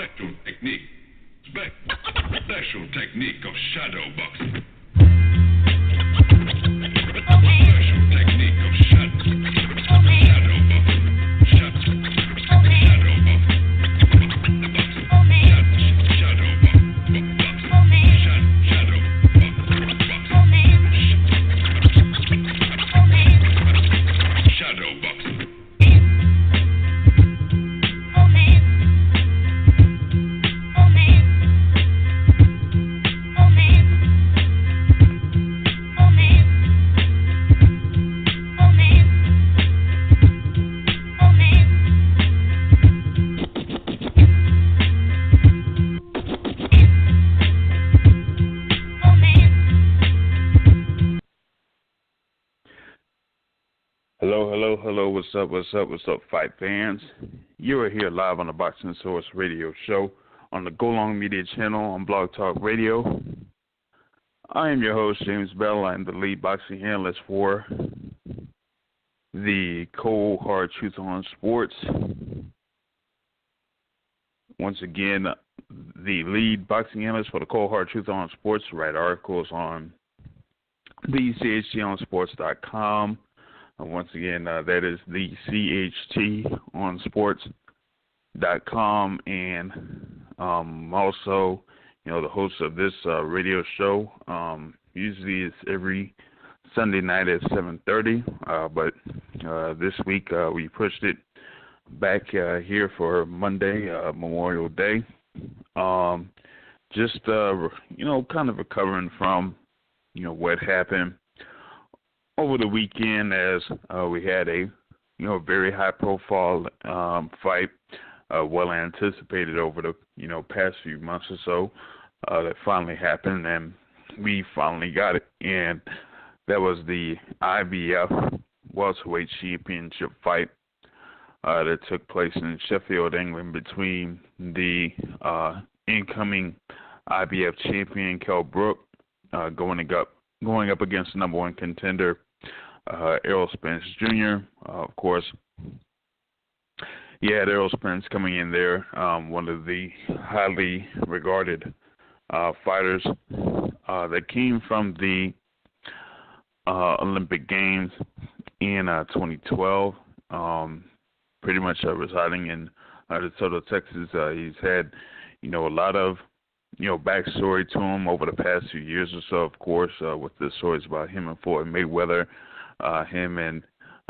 special technique. Special technique of shadow boxing. Special technique of shadow boxing. Shadow boxing. Shadow Hello, what's up, fight fans? You are here live on the Boxing Source radio show on the Go Long Media channel on Blog Talk Radio. I am your host, James Bell. I am the lead boxing analyst for the Cold Hard Truth on Sports. Once again, the lead boxing analyst for the Cold Hard Truth on Sports. Write articles on the CHTOnsports.com. Once again, that is the CHTOnsports.com, and also, the host of this radio show. Usually it's every Sunday night at 7:30, but this week we pushed it back here for Monday, Memorial Day. Just kind of recovering from what happened over the weekend, as we had a very high profile fight, well anticipated over the past few months or so, that finally happened, and we finally got it. And that was the IBF welterweight championship fight that took place in Sheffield, England, between the incoming IBF champion Kell Brook going up against the number one contender Errol Spence Jr. Of course, you had Errol Spence coming in there, one of the highly regarded fighters that came from the Olympic Games in 2012, pretty much residing in DeSoto, Texas. He's had, a lot of backstory to him over the past few years or so, of course, with the stories about him and Floyd Mayweather, him and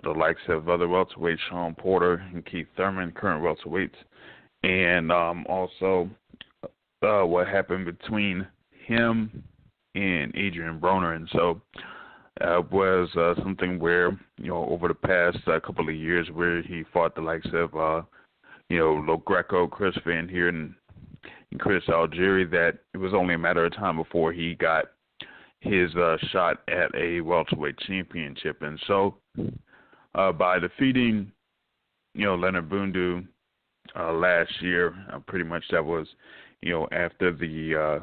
the likes of other welterweights, Sean Porter and Keith Thurman, current welterweights, and also what happened between him and Adrian Broner. And so it was something where, over the past couple of years, where he fought the likes of, Lo Greco, Chris Van Heerden, and Chris Algieri, that it was only a matter of time before he got his shot at a welterweight championship. And so by defeating, Leonard Bundu last year, pretty much that was, after the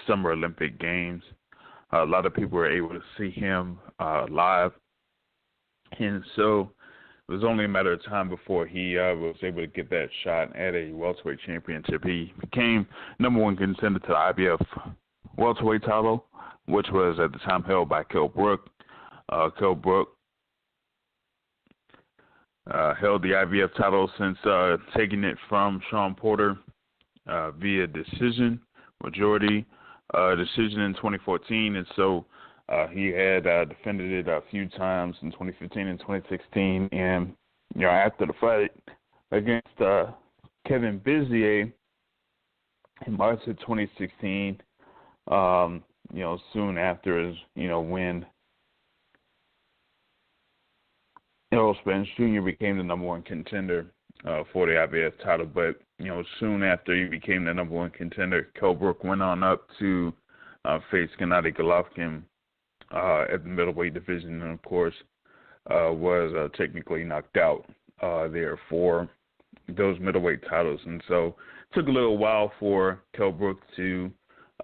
Summer Olympic Games, a lot of people were able to see him live. And so it was only a matter of time before he was able to get that shot at a welterweight championship. He became number one contender to the IBF welterweight title, which was at the time held by Kell Brook. Kell Brook held the IBF title since taking it from Sean Porter via majority decision in 2014, and so he had defended it a few times in 2015 and 2016, and after the fight against Kevin Bizier in March of 2016, soon after is when Errol Spence Jr. became the number one contender for the IBF title, but soon after he became the number one contender, Kell Brook went on up to face Gennady Golovkin at the middleweight division, and of course was technically knocked out there for those middleweight titles. And so it took a little while for Kell Brook to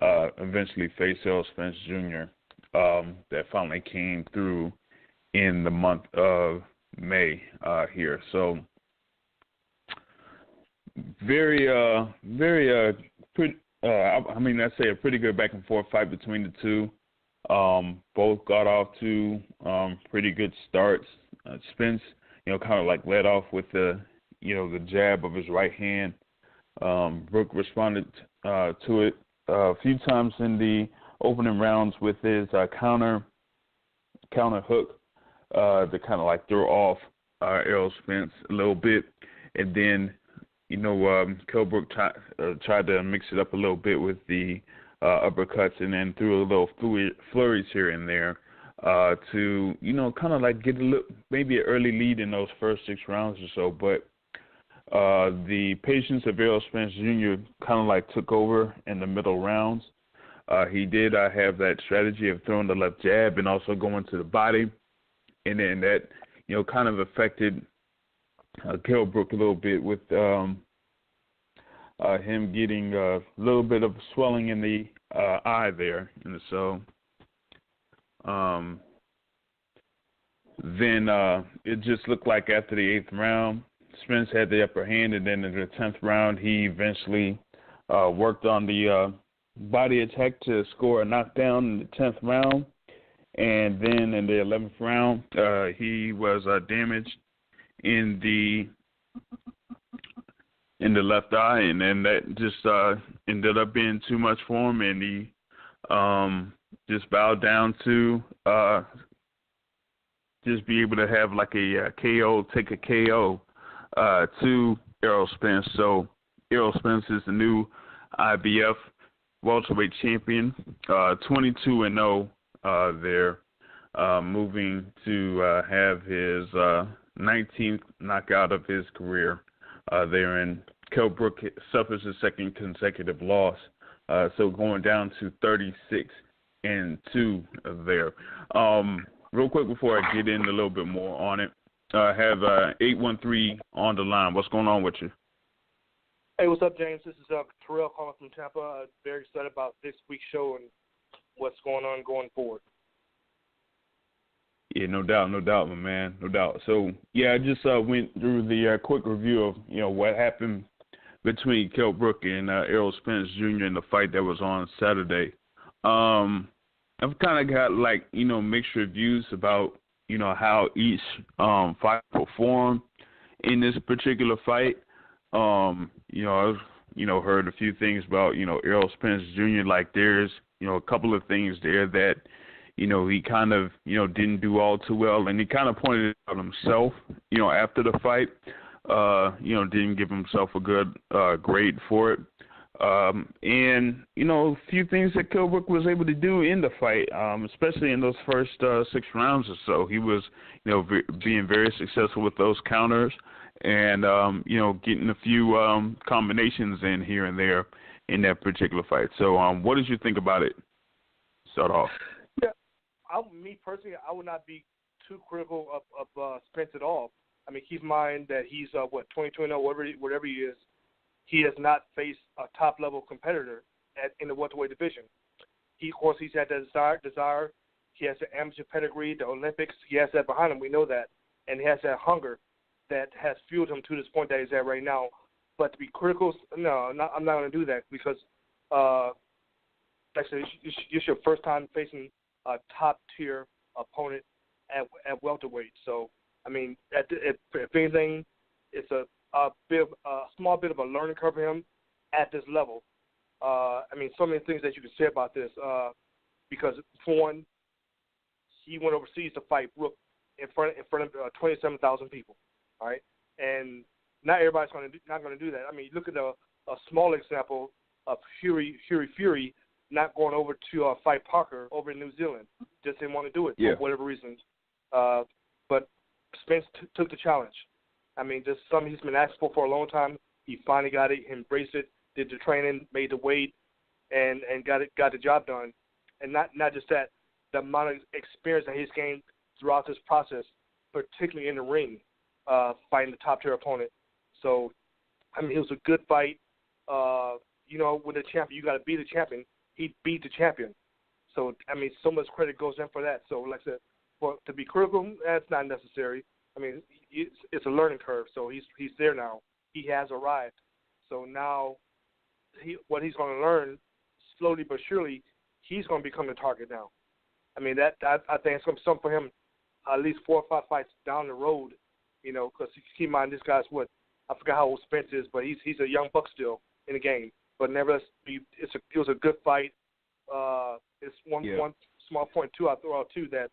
eventually face Errol Spence Jr. That finally came through in the month of May here. So pretty. I'd say a pretty good back and forth fight between the two. Both got off to pretty good starts. Spence, kind of like led off with the jab of his right hand. Brook responded to it a few times in the opening rounds with his counter hook to kind of like throw off Errol Spence a little bit, and then Kell Brook tried to mix it up a little bit with the uppercuts, and then threw a little flurries here and there to kind of like get maybe an early lead in those first 6 rounds or so, but the patience of Errol Spence Jr. kind of like took over in the middle rounds. He did have that strategy of throwing the left jab and also going to the body, and then that kind of affected Kell Brook a little bit with him getting a little bit of swelling in the eye there, and so then it just looked like after the 8th round, Spence had the upper hand, and then in the 10th round, he eventually worked on the body attack to score a knockdown in the 10th round, and then in the 11th round, he was damaged in the left eye, and then that just ended up being too much for him, and he just bowed down to just be able to have like a KO, take a KO to Errol Spence. So Errol Spence is the new IBF welterweight champion, 22-0 there, moving to have his 19th knockout of his career there, and Kell Brook suffers a second consecutive loss, so going down to 36-2 there. Real quick before I get in a little bit more on it, I have 813 on the line. What's going on with you? Hey, what's up, James? This is Terrell calling from Tampa. Very excited about this week's show and what's going on going forward. Yeah, no doubt, my man, no doubt. So, yeah, I just went through the quick review of, what happened between Kell Brook and Errol Spence Jr. in the fight that was on Saturday. I've kind of got, mixed reviews about, how each fight performed in this particular fight. I've, heard a few things about, Errol Spence Jr., like there's, a couple of things there that, he kind of, didn't do all too well, and he kind of pointed it out himself, after the fight, didn't give himself a good grade for it. And, a few things that Kell Brook was able to do in the fight, especially in those first 6 rounds or so. He was, being very successful with those counters and, getting a few combinations in here and there in that particular fight. So what did you think about it? Start off. Yeah, me personally, I would not be too critical of Spence at all. I mean, keep in mind that he's, 22-0, whatever he is. He has not faced a top-level competitor in the welterweight division. Of course, he's had that desire. He has the amateur pedigree, the Olympics. He has that behind him. We know that. And he has that hunger that has fueled him to this point that he's at right now. But to be critical, no, I'm not going to do that because, actually, it's your first time facing a top-tier opponent at welterweight. So, I mean, if anything, it's a small bit of a learning curve for him at this level. I mean, so many things that you can say about this because, for one, he went overseas to fight Brook in front of 27,000 people, all right? And not everybody's not going to do that. I mean, look at a small example of Fury not going over to fight Parker over in New Zealand. Just didn't want to do it for whatever reason. But Spence took the challenge. I mean, just something he's been asking for a long time. He finally got it, he embraced it, did the training, made the weight, and got the job done. And not just that, the amount of experience that he's gained throughout this process, particularly in the ring, fighting the top-tier opponent. So, I mean, it was a good fight. With a champion, you got to beat the champion. He beat the champion. So, I mean, so much credit goes in for that. So, like I said, to be critical, that's not necessary. I mean, it's a learning curve, so he's there now. He has arrived. So now what he's going to learn, slowly but surely, he's going to become the target now. I mean, I think it's something for him at least 4 or 5 fights down the road, because keep in mind this guy's I forgot how old Spence is, but he's a young buck still in the game. But nevertheless, it was a good fight. It's one small point too I throw out too, that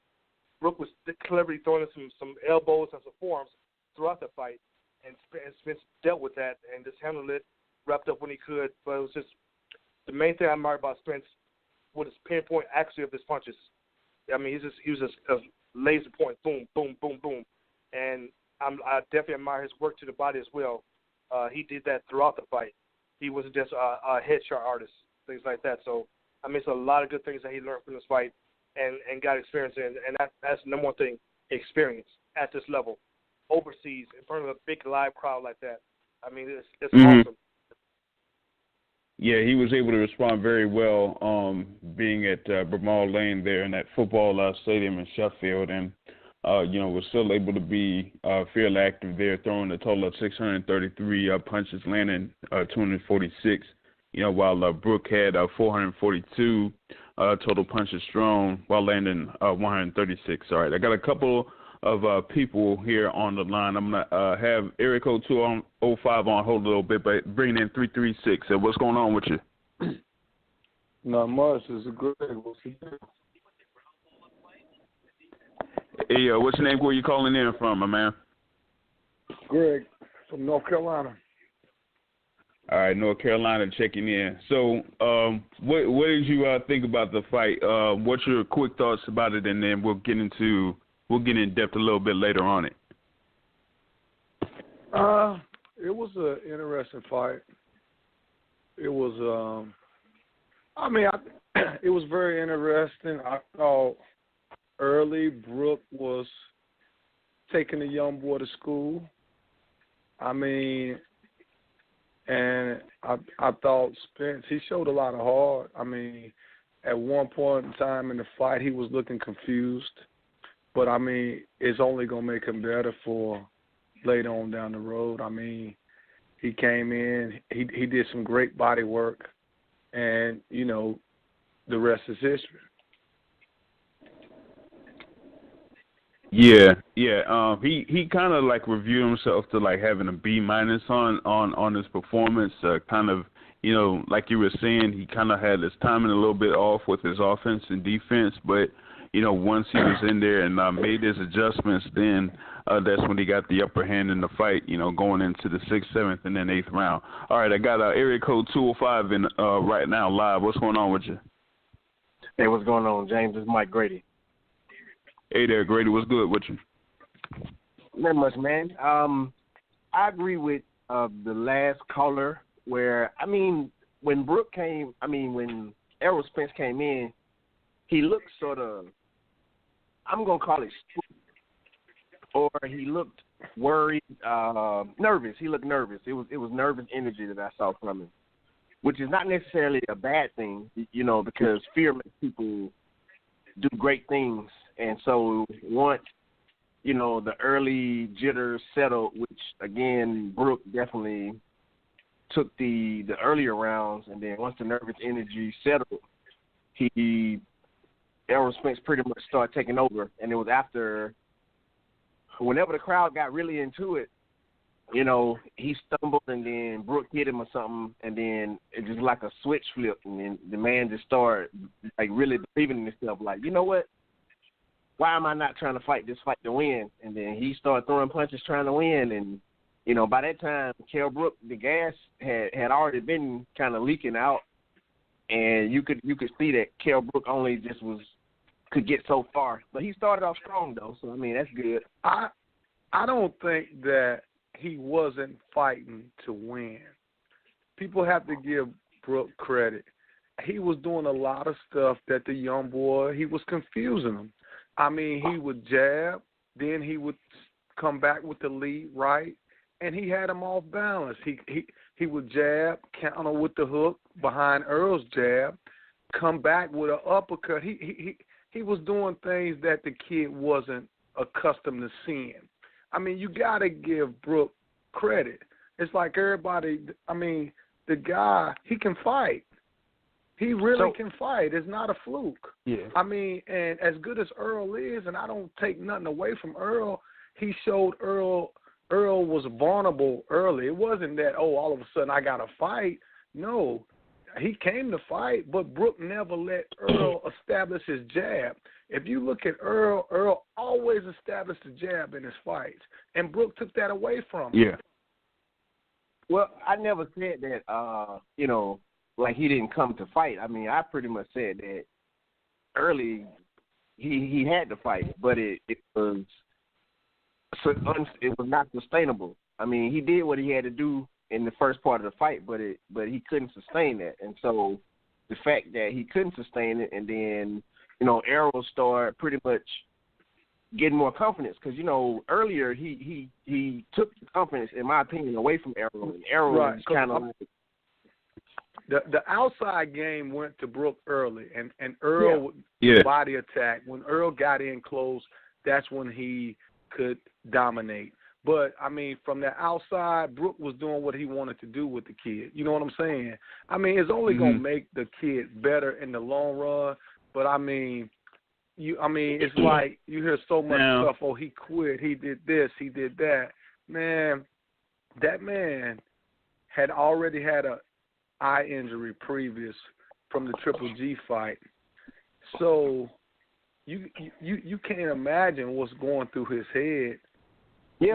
Brook was cleverly throwing some elbows and some forearms throughout the fight, and Spence dealt with that and just handled it, wrapped up when he could. But it was just the main thing I admired about Spence was his pinpoint accuracy of his punches. I mean, he was just a laser point, boom, boom, boom, boom, and I definitely admire his work to the body as well. He did that throughout the fight. He wasn't just a headshot artist, things like that. So, I mean, it's a lot of good things that he learned from this fight and got experience in, and that's the number one thing, experience at this level, overseas, in front of a big live crowd like that. I mean, it's awesome. Yeah, he was able to respond very well being at Bramall Lane there in that football stadium in Sheffield, and was still able to be fairly active there, throwing a total of 633 punches, landing 246. While Brook had 442 total punches thrown, while landing 136. All right, I got a couple of people here on the line. I'm going to have area code 205 on hold a little bit, but bringing in 336. What's going on with you? Not much. It's a Greg. What's he doing? Hey, what's your name? Where you calling in from, my man? Greg from North Carolina. All right, North Carolina checking in. So what did you think about the fight? What's your quick thoughts about it, and then we'll get in depth a little bit later on it. It was an interesting fight. It was, it was very interesting. I thought early Brook was taking the young boy to school. And I thought Spence, he showed a lot of heart. At one point in time in the fight, he was looking confused. But, it's only going to make him better for later on down the road. He came in, he did some great body work, and, the rest is history. Yeah. He kind of reviewed himself to having a B- on his performance. Kind of, like you were saying, he kind of had his timing a little bit off with his offense and defense, but once he was in there and made his adjustments, then that's when he got the upper hand in the fight, going into the 6th, 7th, and then 8th round. All right, I got area code 205 in right now live. What's going on with you? Hey, what's going on, James? It's Mike Grady. Hey there, Grady. What's good with you? Not much, man. I agree with the last caller where, when Brook came, when Errol Spence came in, he looked sort of, I'm going to call it stupid, or he looked worried, nervous. He looked nervous. It was nervous energy that I saw from him, which is not necessarily a bad thing, because fear makes people do great things. And so once, the early jitters settled, which, again, Brook definitely took the earlier rounds, and then once the nervous energy settled, Errol Spence pretty much started taking over. And it was after, whenever the crowd got really into it, he stumbled, and then Brook hit him or something, and then it just like a switch flip, and then the man just started, really believing in himself, you know what? Why am I not trying to fight this fight to win? And then he started throwing punches trying to win. And, by that time, Kell Brook, the gas had already been kind of leaking out. And you could see that Kell Brook only just could get so far. But he started off strong, though. So, that's good. I don't think that he wasn't fighting to win. People have to give Brook credit. He was doing a lot of stuff that the young boy, he was confusing him. He would jab, then he would come back with the lead right, and he had him off balance. He would jab, counter with the hook behind Earl's jab, come back with an uppercut. He was doing things that the kid wasn't accustomed to seeing. You got to give Brook credit. It's like everybody. I mean, the guy, he can fight. He really can fight. It's not a fluke. Yeah. I mean, and as good as Errol is, and I don't take nothing away from Errol, he showed Errol was vulnerable early. It wasn't that, all of a sudden I got to fight. No, he came to fight, but Brook never let Errol establish his jab. If you look at Errol always established the jab in his fights, and Brook took that away from him. Yeah. Well, I never said that, like he didn't come to fight. I mean, I pretty much said that early he had to fight, but it was not sustainable. I mean, he did what he had to do in the first part of the fight, but he couldn't sustain that. And so the fact that he couldn't sustain it, and then Errol started pretty much getting more confidence because earlier he took the confidence, in my opinion, away from Errol, and Errol was kind of like. The outside game went to Brook early, and Errol body attack. When Errol got in close, that's when he could dominate. But, I mean, from the outside, Brook was doing what he wanted to do with the kid. You know what I'm saying? I mean, it's only going to make the kid better in the long run. But, I mean, it's like you hear so much stuff, he quit, he did this, he did that. Man, that man had already had a eye injury previous from the Triple G fight. So you can't imagine what's going through his head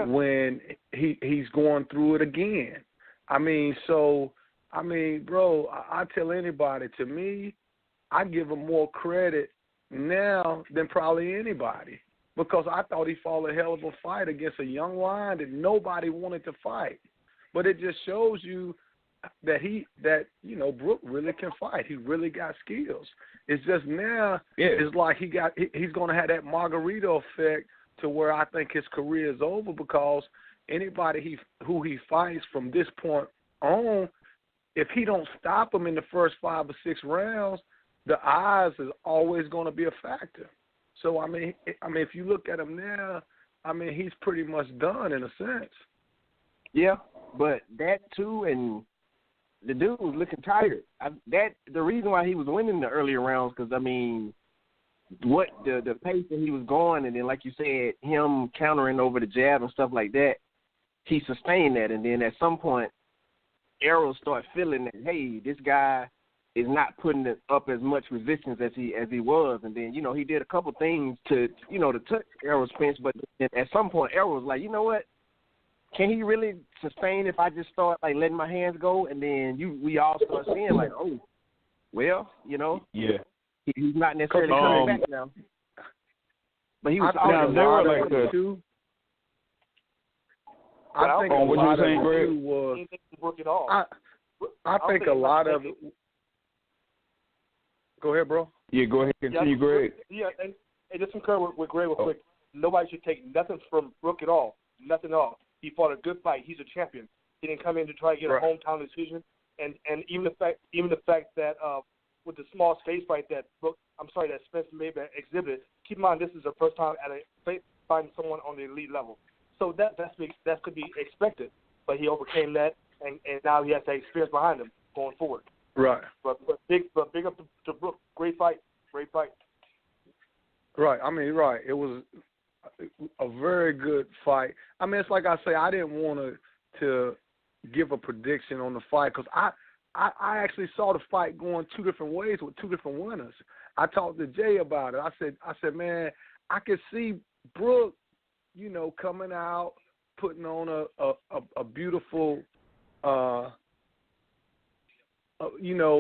when he's going through it again. I mean, bro, I tell anybody, to me, I give him more credit now than probably anybody, because I thought he fought a hell of a fight against a young lion that nobody wanted to fight. But it just shows you that Brook really can fight. He really got skills. It's just now it's like he's going to have that Margarito effect to where I think his career is over, because anybody who he fights from this point on, if he don't stop him in the first 5 or 6 rounds, the eyes is always going to be a factor. So I mean, if you look at him now, I mean, he's pretty much done in a sense. Yeah, but that too, and the dude was looking tired. The reason why he was winning the earlier rounds, because I mean, what the pace that he was going, and then like you said, him countering over the jab and stuff like that, he sustained that, and then at some point, Errol started feeling that, hey, this guy is not putting up as much resistance as he was, and then he did a couple things to touch Errol Spence, but at some point Errol was like, you know what? Can he really sustain if I just start like letting my hands go? And then we all start seeing like, oh, well, he's not necessarily coming back now. But he was like that too. I think what you were saying, Greg, was work at all. I think a lot of it. Go ahead, bro. Yeah, go ahead. Continue, Greg. Yeah, and just concur with Greg real quick. Nobody should take nothing from Brook at all. Nothing at all. He fought a good fight. He's a champion. He didn't come in to try to get a hometown decision. And even the fact that with the small space fight that Spence maybe exhibited, keep in mind this is the first time fighting someone on the elite level. So that could be expected. But he overcame that, and now he has that experience behind him going forward. Right. But big up to Brook. Great fight. Right. I mean, right. It was a very good fight. I mean, it's like I say, I didn't want to give a prediction on the fight, because I actually saw the fight going 2 different ways with 2 different winners. I talked to Jay about it. I said, man, I could see Brook, coming out, putting on a beautiful,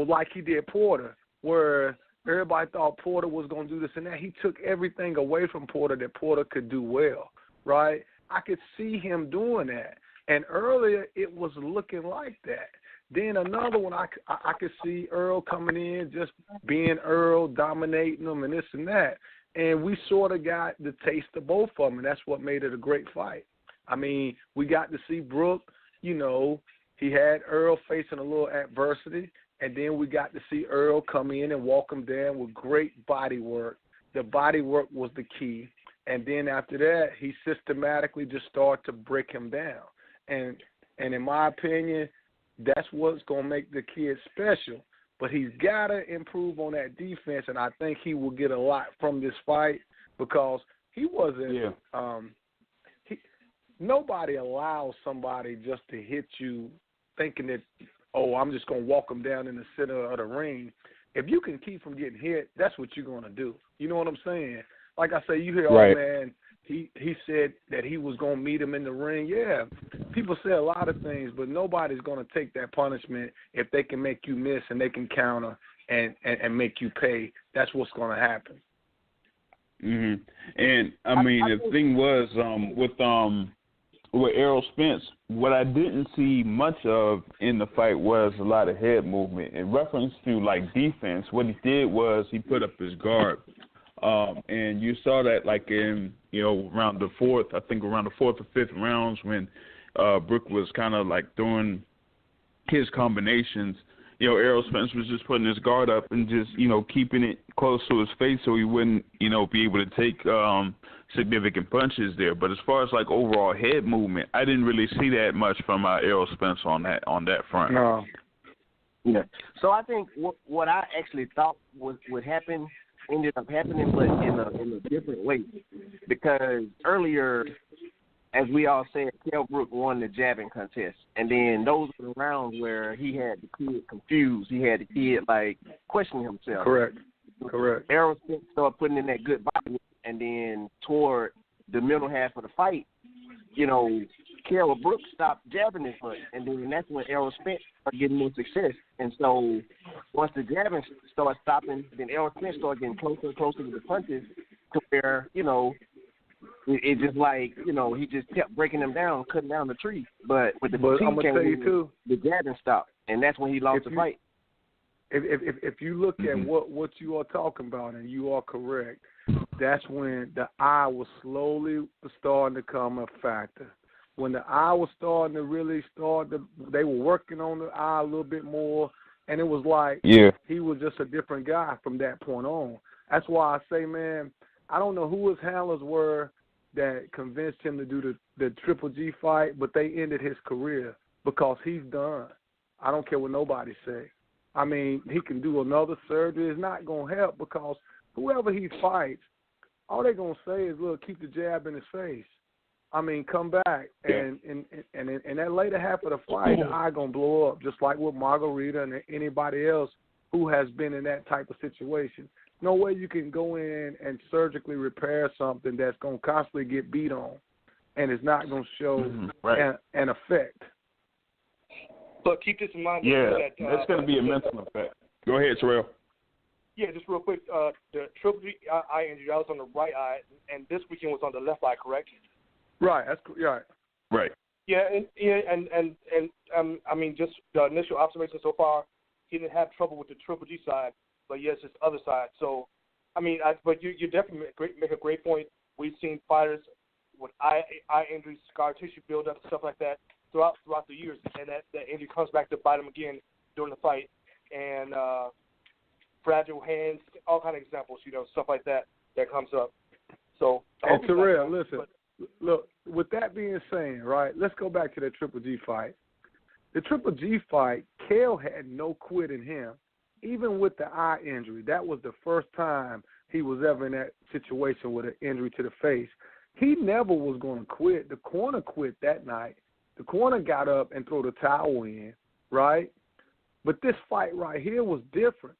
like he did Porter, where everybody thought Porter was going to do this and that. He took everything away from Porter that Porter could do well, right? I could see him doing that. And earlier, it was looking like that. Then another one, I could see Earl coming in, just being Earl, dominating them and this and that. And we sort of got the taste of both of them, and that's what made it a great fight. I mean, we got to see Brook, he had Earl facing a little adversity, and then we got to see Earl come in and walk him down with great body work. The body work was the key. And then after that, he systematically just started to break him down. And And in my opinion, that's what's going to make the kid special. But he's got to improve on that defense, and I think he will get a lot from this fight because he wasn't nobody allows somebody just to hit you thinking that, oh, I'm just going to walk them down in the center of the ring. If you can keep from getting hit, that's what you're going to do. You know what I'm saying? Like I say, you hear, oh, man, he said that he was going to meet him in the ring. Yeah, people say a lot of things, but nobody's going to take that punishment if they can make you miss and they can counter and make you pay. That's what's going to happen. Mhm. And I mean, the thing was with Errol Spence, what I didn't see much of in the fight was a lot of head movement. In reference to like defense, what he did was he put up his guard, and you saw that like in around the fourth or fifth rounds when Brook was kind of like doing his combinations. Errol Spence was just putting his guard up and just, keeping it close to his face so he wouldn't, be able to take significant punches there. But as far as like overall head movement, I didn't really see that much from Errol Spence on that front. No. Yeah. So I think what I actually thought would happen ended up happening, but in a different way, because earlier, as we all said, Kell Brook won the jabbing contest. And then those were the rounds where he had the kid confused. He had the kid, questioning himself. Correct. Errol Spence started putting in that good body. And then toward the middle half of the fight, Kell Brook stopped jabbing his foot. And then that's when Errol Spence started getting more success. And so once the jabbing started stopping, then Errol Spence started getting closer and closer to the punches to where, it just he just kept breaking them down, cutting down the tree. But with the I'm gonna tell you too, the jabbing stopped, and that's when he lost the fight. If you look at what you are talking about, and you are correct, that's when the eye was slowly starting to come a factor. When the eye was starting to really they were working on the eye a little bit more, and it was like he was just a different guy from that point on. That's why I say, man, I don't know who his handlers were that convinced him to do the Triple G fight, but they ended his career because he's done. I don't care what nobody say. I mean, he can do another surgery. It's not going to help because whoever he fights, all they're going to say is, look, keep the jab in his face. I mean, come back. And in that later half of the fight, the eye going to blow up, just like with Margarita and anybody else who has been in that type of situation. No way you can go in and surgically repair something that's going to constantly get beat on and it's not going to show an effect. But keep this in mind. That's going to be a mental effect. Go ahead, Terrell. Yeah, just real quick. The Triple G eye injury, that was on the right eye, and this weekend was on the left eye, correct? Right. That's right. Right. Yeah, and I mean, just the initial observation so far, he didn't have trouble with the Triple G side. But yes, it's the other side. So, I mean, but you definitely make a great point. We've seen fighters with eye injuries, scar tissue buildup, stuff like that throughout the years, and that injury comes back to bite them again during the fight. And fragile hands, all kind of examples, stuff like that comes up. So, and Terrell, listen, look. With that being said, right, let's go back to the Triple G fight. The Triple G fight, Kell had no quit in him. Even with the eye injury, that was the first time he was ever in that situation with an injury to the face. He never was going to quit. The corner quit that night. The corner got up and threw the towel in, right? But this fight right here was different.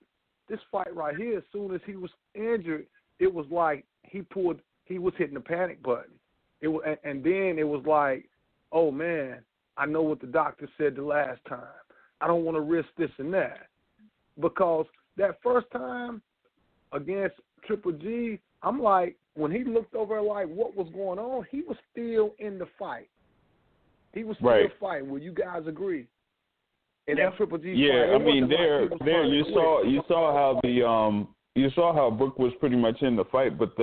This fight right here, as soon as he was injured, it was like he was hitting the panic button. And then it was like, oh, man, I know what the doctor said the last time. I don't want to risk this and that. Because that first time against Triple G, I'm like, when he looked over like what was going on, he was still in the fight. He was still fighting. Will you guys agree? In that Triple G fight, I mean, you saw how Brook was pretty much in the fight, but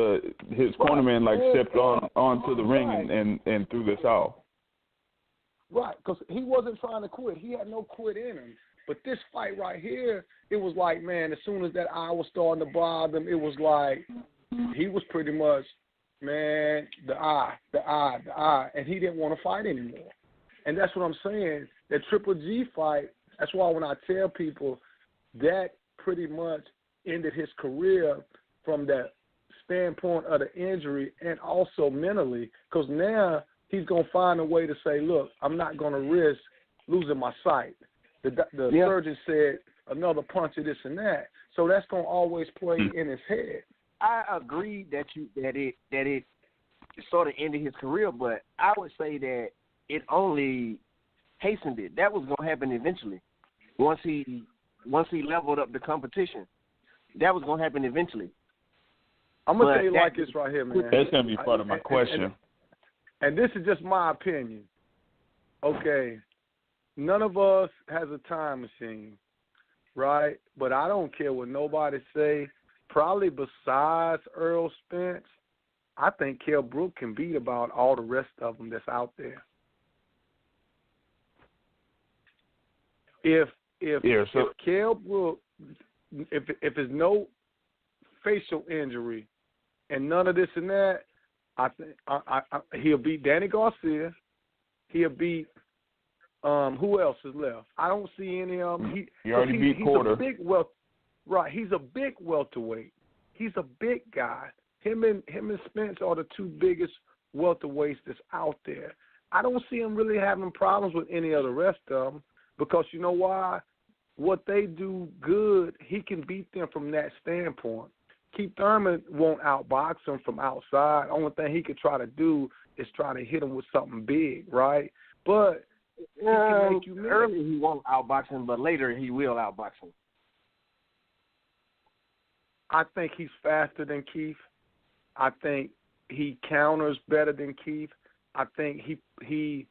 his cornerman stepped onto the ring and threw this out. Right, because he wasn't trying to quit. He had no quit in him. But this fight right here, it was like, man, as soon as that eye was starting to bother him, it was like he was pretty much, man, the eye, and he didn't want to fight anymore. And that's what I'm saying. That Triple G fight, that's why when I tell people that pretty much ended his career from that standpoint of the injury and also mentally, because now he's going to find a way to say, look, I'm not going to risk losing my sight. The surgeon said another punch of this and that. So that's going to always play in his head. I agree that it sort of ended his career, but I would say that it only hastened it. That was going to happen eventually. Once he leveled up the competition, that was going to happen eventually. I'm going to tell you like this right here, man. That's going to be part of my question. And this is just my opinion. Okay, none of us has a time machine, right? But I don't care what nobody say. Probably besides Errol Spence, I think Kell Brook can beat about all the rest of them that's out there. If Kell Brook, if there's no facial injury and none of this and that, I think he'll beat Danny Garcia. He'll beat who else is left? I don't see any of them. He already beat Porter. He's a big welterweight. He's a big guy. Him and Spence are the two biggest welterweights that's out there. I don't see him really having problems with any of the rest of them because you know why? What they do good, he can beat them from that standpoint. Keith Thurman won't outbox him from outside. Only thing he could try to do is try to hit him with something big, right? But he can make you miss. Early he won't outbox him, but later he will outbox him. I think he's faster than Keith. I think he counters better than Keith. I think he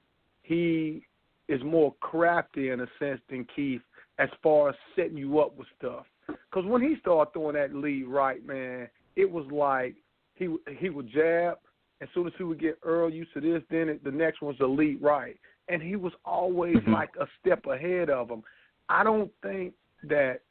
is more crafty in a sense than Keith as far as setting you up with stuff. Because when he started throwing that lead right, man, it was like he would jab. As soon as he would get Earl used to this, then the next one's the lead right. And he was always like a step ahead of him. I don't think that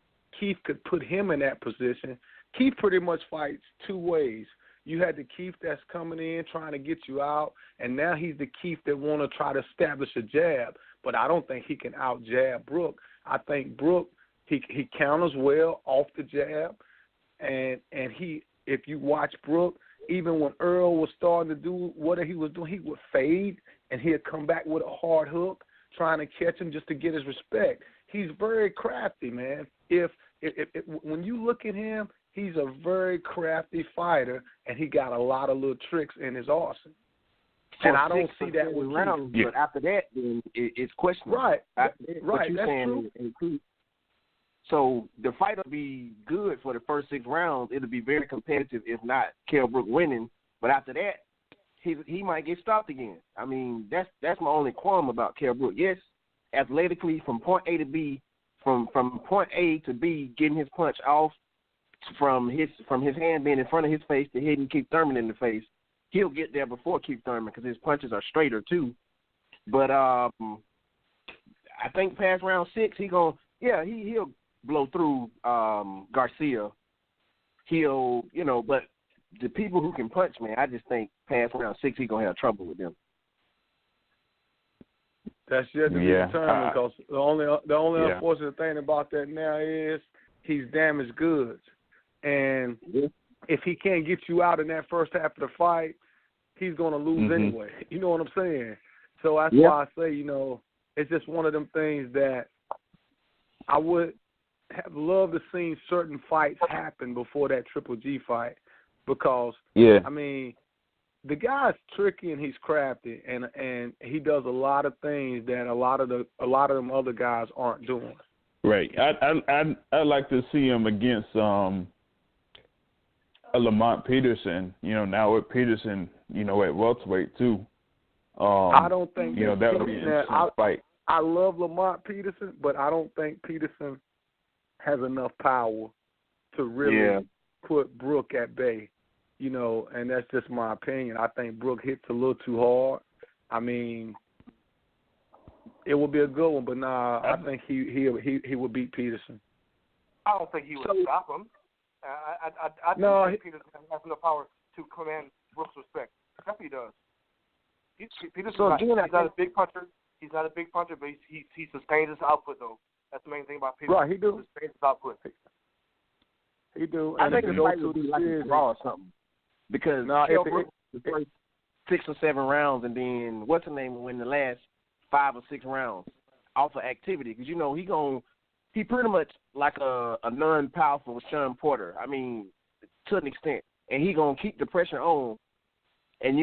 Keith could put him in that position. Keith pretty much fights two ways. You had the Keith that's coming in trying to get you out, and now he's the Keith that want to try to establish a jab. But I don't think he can out-jab Brook. I think Brook, he counters well off the jab, and he, if you watch Brook, even when Earl was starting to do what he was doing, he would fade, and he'd come back with a hard hook, trying to catch him just to get his respect. He's very crafty, man. If when you look at him, he's a very crafty fighter, and he got a lot of little tricks in his arsenal. And I don't see that with rounds, but after that, then it's questionable. Right, after that, right. What you're That's saying true. So the fight will be good for the first 6 rounds. It'll be very competitive, if not Kell Brook winning. But after that, he might get stopped again. I mean, that's my only qualm about Kell Brook. Yes, athletically, from point A to B, from point A to B, getting his punch off from his hand being in front of his face to hitting Keith Thurman in the face, he'll get there before Keith Thurman because his punches are straighter too. But I think past round 6, he'll blow through Garcia. He'll, but the people who can punch, man, I just think past round 6, he's gonna have trouble with them. That's yet to be determined because the only unfortunate thing about that now is he's damaged goods. And if he can't get you out in that first half of the fight, he's going to lose anyway. You know what I'm saying? So that's why I say, it's just one of them things that I would have loved to see certain fights happen before that Triple G fight because, I mean, the guy's tricky and he's crafty, and he does a lot of things that a lot of them other guys aren't doing. Right. I'd like to see him against Lamont Peterson. Now with Peterson, at welterweight too. I don't think that would be an interesting fight. I love Lamont Peterson, but I don't think Peterson has enough power to really put Brook at bay. And that's just my opinion. I think Brook hits a little too hard. I mean, it will be a good one, but I think he will beat Peterson. I don't think he would stop him. I think Peterson has enough power to command Brook's respect. Except he does. Peterson's not a big puncher. He's not a big puncher, but he sustains his output though. That's the main thing about Peterson. Right, he do. He sustains his output. He do. I And think if the it fight goes would to be a like a decision, draw or something. Because Kell Brook the first 6 or 7 rounds, and then what's the name win the last 5 or 6 rounds off of activity. Because he pretty much like a non-powerful Sean Porter. I mean, to an extent, and he gonna keep the pressure on. And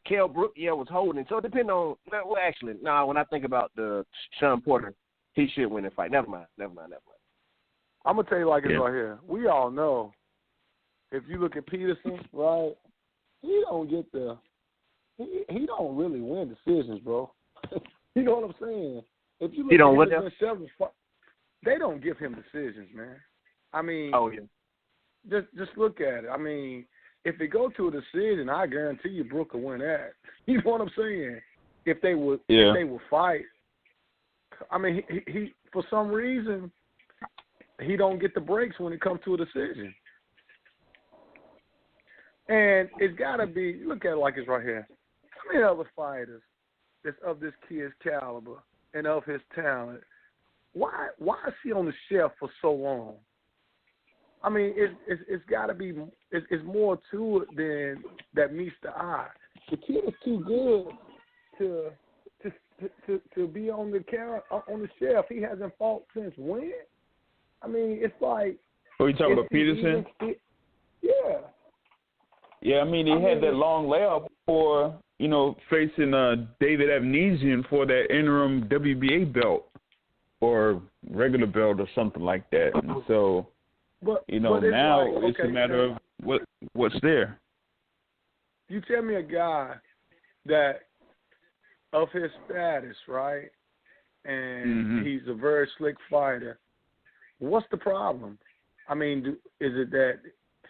Kell Brook, was holding. So depending on when I think about the Sean Porter, he should win the fight. Never mind. I'm gonna tell you like it's right here. We all know if you look at Peterson, right, he don't get he don't really win decisions, bro. You know what I'm saying? If you look he don't at several fights, they don't give him decisions, man. I mean, just look at it. I mean, if it go to a decision, I guarantee you Brook will win that. You know what I'm saying? If they would fight. I mean, he for some reason he don't get the breaks when it comes to a decision. And it's got to be, look at it like it's right here. How many other fighters that's of this kid's caliber and of his talent, why is he on the shelf for so long? I mean, it's got to be, it's more to it than that meets the eye. The kid is too good to be on the shelf. He hasn't fought since when? I mean, it's like. Are you talking about Peterson? Yeah. Yeah, I mean, he had that long layoff before, facing David Avnesian for that interim WBA belt or regular belt or something like that. And so, but now it's a matter of what's there. You tell me a guy that of his status, right, and he's a very slick fighter, what's the problem? I mean, is it that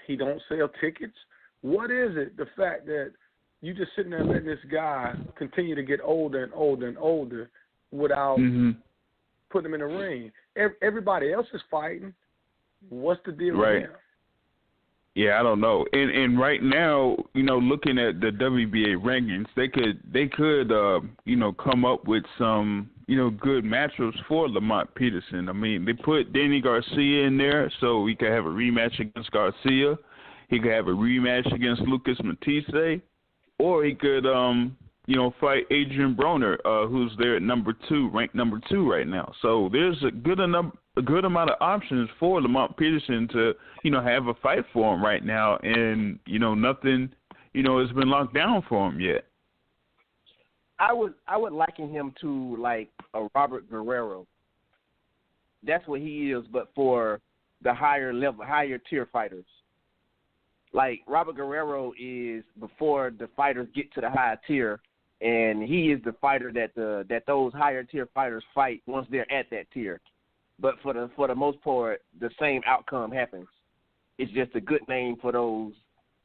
he don't sell tickets? What is it, the fact that you just sitting there letting this guy continue to get older and older and older without putting him in the ring? Everybody else is fighting. What's the deal with him? Yeah, I don't know. And right now, looking at the WBA rankings, they could come up with some, good matchups for Lamont Peterson. I mean, they put Danny Garcia in there so he could have a rematch against Garcia. He could have a rematch against Lucas Matisse, or he could, fight Adrian Broner, who's there at ranked number 2 right now. So there's a good amount of options for Lamont Peterson to, have a fight for him right now, and nothing, has been locked down for him yet. I would liken him to like a Robert Guerrero. That's what he is, but for the higher tier fighters. Like Robert Guerrero is before the fighters get to the higher tier, and he is the fighter that those higher tier fighters fight once they're at that tier. But for the most part, the same outcome happens. It's just a good name for those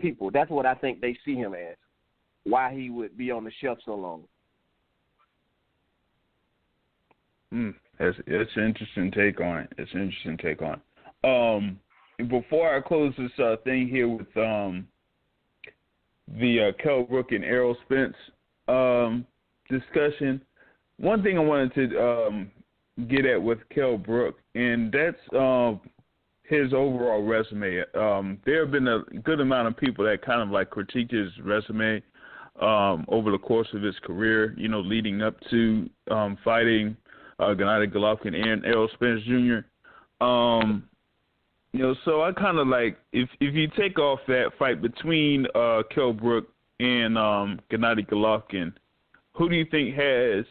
people. That's what I think they see him as. Why he would be on the shelf so long. That's an interesting take on it. Before I close this thing here with the Kell Brook and Errol Spence discussion, one thing I wanted to get at with Kell Brook, and that's his overall resume. There have been a good amount of people that kind of like critique his resume over the course of his career, leading up to fighting Gennady Golovkin and Errol Spence Jr. So I kind of like, if you take off that fight between Kell Brook and Gennady Golovkin, who do you think has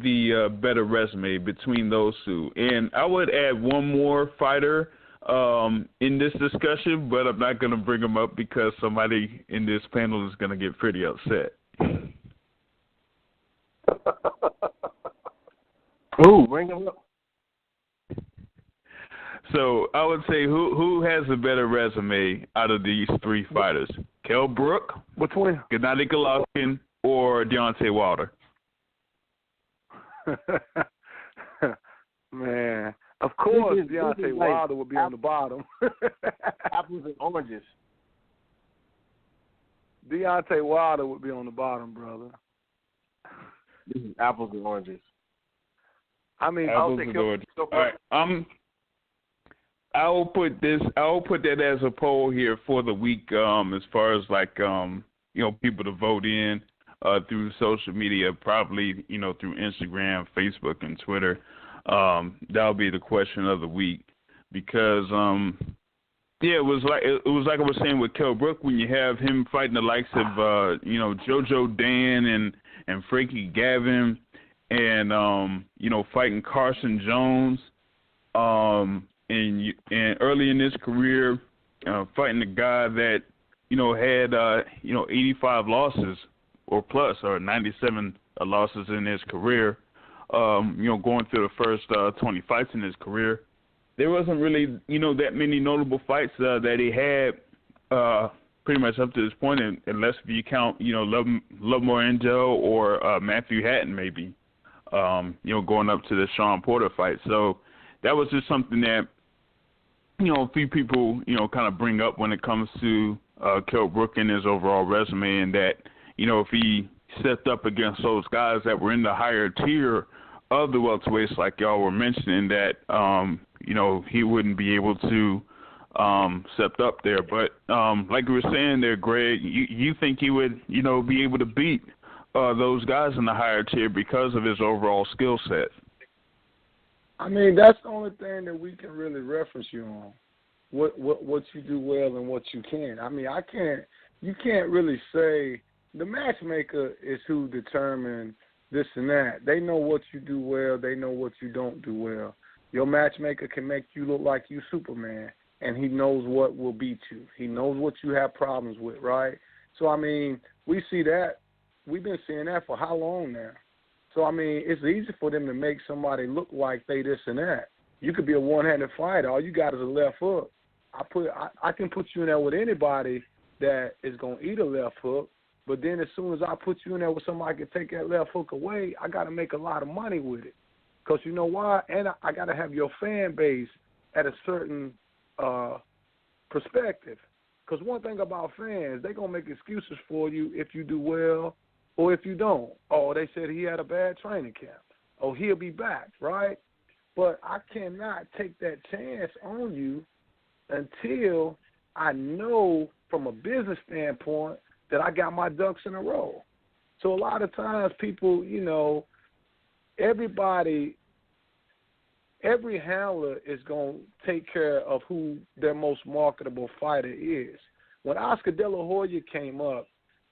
the better resume between those two? And I would add one more fighter in this discussion, but I'm not going to bring him up because somebody in this panel is going to get pretty upset. Ooh, bring him up. So I would say who has a better resume out of these 3 fighters? Kell Brook, Gennady Golovkin, or Deontay Wilder? Man, of course Deontay Wilder would be on the bottom. Apples and oranges. Deontay Wilder would be on the bottom, brother. This is apples and oranges. I mean, All right. I will put that as a poll here for the week. As far as people to vote in through social media, probably through Instagram, Facebook, and Twitter. That'll be the question of the week because it was like I was saying with Kell Brook when you have him fighting the likes of JoJo Dan and Frankie Gavin and fighting Carson Jones and early in his career fighting a guy that had 85 losses or plus or 97 losses in his career. Going through the first 20 fights in his career, there wasn't really, that many notable fights that he had pretty much up to this point, unless if you count, Lovemore Angel or Matthew Hatton maybe, going up to the Sean Porter fight. So that was just something that, a few people, kind of bring up when it comes to Kell Brook and his overall resume, and that, if he stepped up against those guys that were in the higher tier of the welterweights, like y'all were mentioning, that he wouldn't be able to step up there. But like you were saying there, Greg, you think he would be able to beat those guys in the higher tier because of his overall skill set? I mean, that's the only thing that we can really reference you on. What you do well and what you can't. I mean, you can't really say the matchmaker is who determines this and that. They know what you do well. They know what you don't do well. Your matchmaker can make you look like you Superman, and he knows what will beat you. He knows what you have problems with, right? So, I mean, we see that. We've been seeing that for how long now? So, I mean, it's easy for them to make somebody look like they this and that. You could be a one-handed fighter. All you got is a left hook. I can put you in there with anybody that is going to eat a left hook, but then as soon as I put you in there with somebody that can take that left hook away, I got to make a lot of money with it. Because you know why? And I got to have your fan base at a certain perspective. Because one thing about fans, they're going to make excuses for you if you do well or if you don't. Oh, they said he had a bad training camp. Oh, he'll be back, right? But I cannot take that chance on you until I know from a business standpoint that I got my ducks in a row. So a lot of times people, every handler is going to take care of who their most marketable fighter is. When Oscar De La Hoya came up,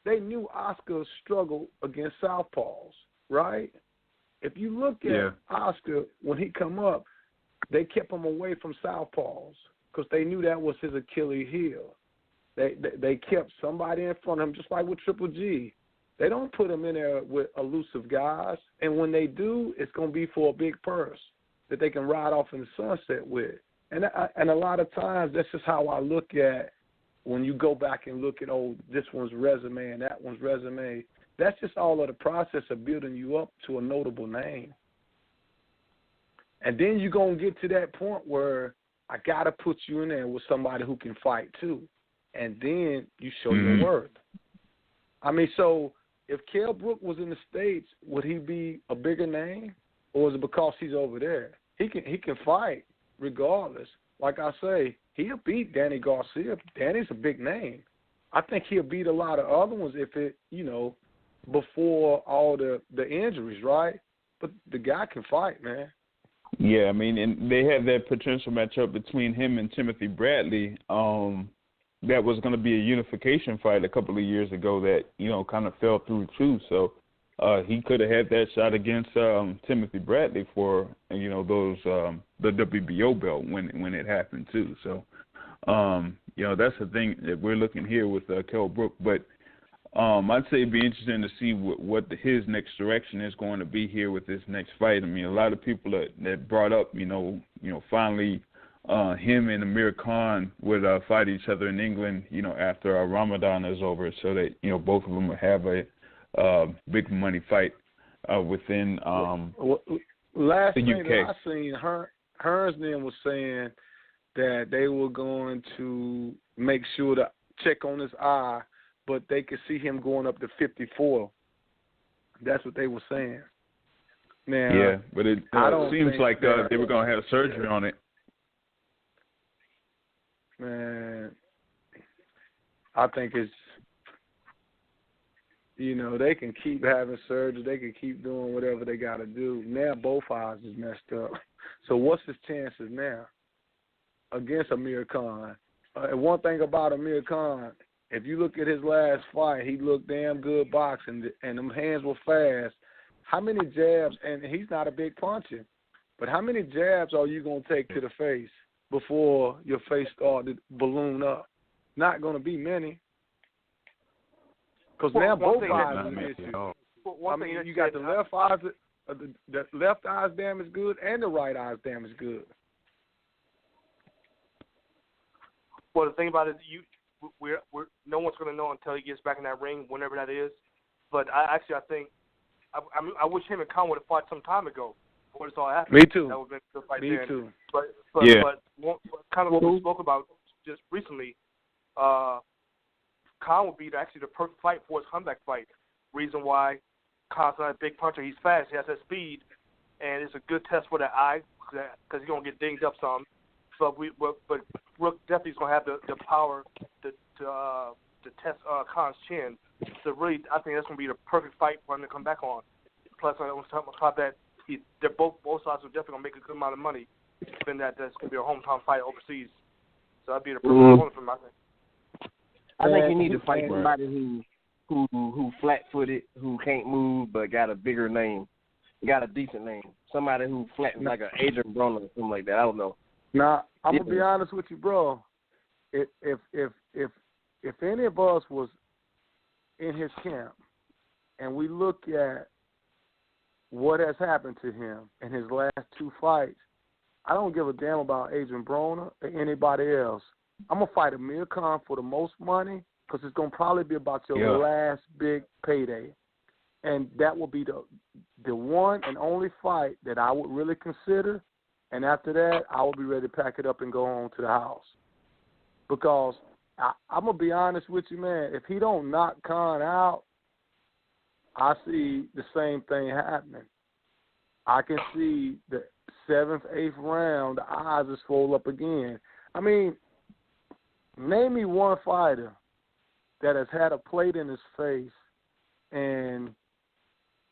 they knew Oscar struggled against southpaws, right? If you look at Oscar, when he come up, they kept him away from southpaws because they knew that was his Achilles heel. They kept somebody in front of him, just like with Triple G. They don't put him in there with elusive guys, and when they do, it's going to be for a big purse that they can ride off in the sunset with. And a lot of times, that's just how I look at when you go back and look at, this one's resume and that one's resume. That's just all of the process of building you up to a notable name. And then you're going to get to that point where I got to put you in there with somebody who can fight too. And then you show your worth. I mean, so if Kell Brook was in the States, would he be a bigger name? Or is it because he's over there? He can fight regardless. Like I say, he'll beat Danny Garcia. Danny's a big name. I think he'll beat a lot of other ones if it, before all the injuries, right? But the guy can fight, man. Yeah, I mean, and they had that potential matchup between him and Timothy Bradley. That was going to be a unification fight a couple of years ago that, kind of fell through too. So he could have had that shot against Timothy Bradley for, those the WBO belt when it happened too. So, that's the thing that we're looking here with Kell Brook. But I'd say it'd be interesting to see what his next direction is going to be here with this next fight. I mean, a lot of people that brought up, finally him and Amir Khan would fight each other in England, after Ramadan is over, so that both of them will have a big money fight within last the thing UK. that I seen, Hearns then was saying that they were going to make sure to check on his eye, but they could see him going up to 54. That's what they were saying. Now, yeah, but it seems like they were going to have surgery on it. Man, I think it's, they can keep having surgery. They can keep doing whatever they got to do. Now both eyes is messed up. So what's his chances now against Amir Khan? And one thing about Amir Khan, if you look at his last fight, he looked damn good boxing, and them hands were fast. How many jabs, and he's not a big puncher, but how many jabs are you going to take to the face before your face started to balloon up? Not going to be many. Because now both eyes are issue. I mean, you got the left eye's damaged good and the right eye's damaged good. Well, the thing about it, we're no one's going to know until he gets back in that ring, whenever that is. But I think I wish him and Khan would have fought some time ago before this all happened. Me too. That would have been a good fight Me then. too. But kind of what we spoke about just recently, Khan would be actually the perfect fight for his comeback fight. Reason why Khan's not a big puncher. He's fast. He has that speed, and it's a good test for that eye because he's gonna get dinged up some. But Brook definitely is gonna have the power to test Khan's chin. So really, I think that's gonna be the perfect fight for him to come back on. Plus, I was talking about that they're both sides are definitely gonna make a good amount of money. Given that that's gonna be a hometown fight overseas, so that'd be the perfect opponent for him, I think. I think you need to fight somebody who flat-footed, who can't move, but got a bigger name, got a decent name. Somebody who flat like an Adrian Broner or something like that. I don't know. Now, I'm gonna be honest with you, bro. If any of us was in his camp and we look at what has happened to him in his last two fights, I don't give a damn about Adrian Broner or anybody else. I'm going to fight Amir Khan for the most money because it's going to probably be about your last big payday. And that will be the one and only fight that I would really consider. And after that, I will be ready to pack it up and go home to the house. Because I'm going to be honest with you, man. If he don't knock Khan out, I see the same thing happening. I can see the 7th, 8th round, the eyes just fold up again. I mean, name me one fighter that has had a plate in his face and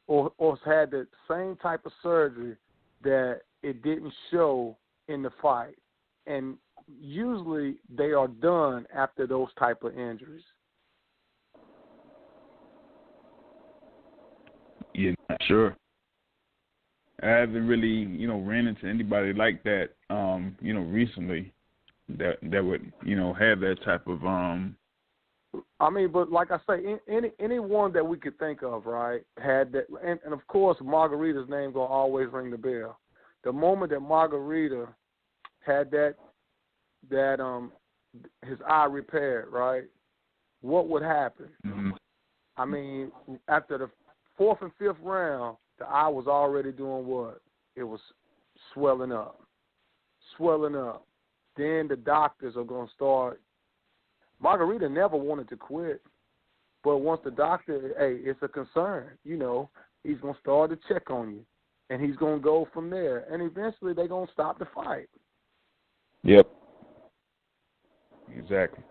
or has had the same type of surgery that it didn't show in the fight. And usually they are done after those type of injuries. Yeah, sure. I haven't really, ran into anybody like that, recently that would, have that type of I mean, but like I say, anyone that we could think of, right, had that, and of course, Margarita's name gonna always ring the bell. The moment that Margarita had that his eye repaired, right, what would happen? Mm-hmm. I mean, after the 4th and 5th round, the eye was already doing what? It was swelling up. Then the doctors are going to start. Margarita never wanted to quit, but once the doctor, hey, it's a concern, he's going to start to check on you, and he's going to go from there, and eventually they're going to stop the fight. Yep. Exactly.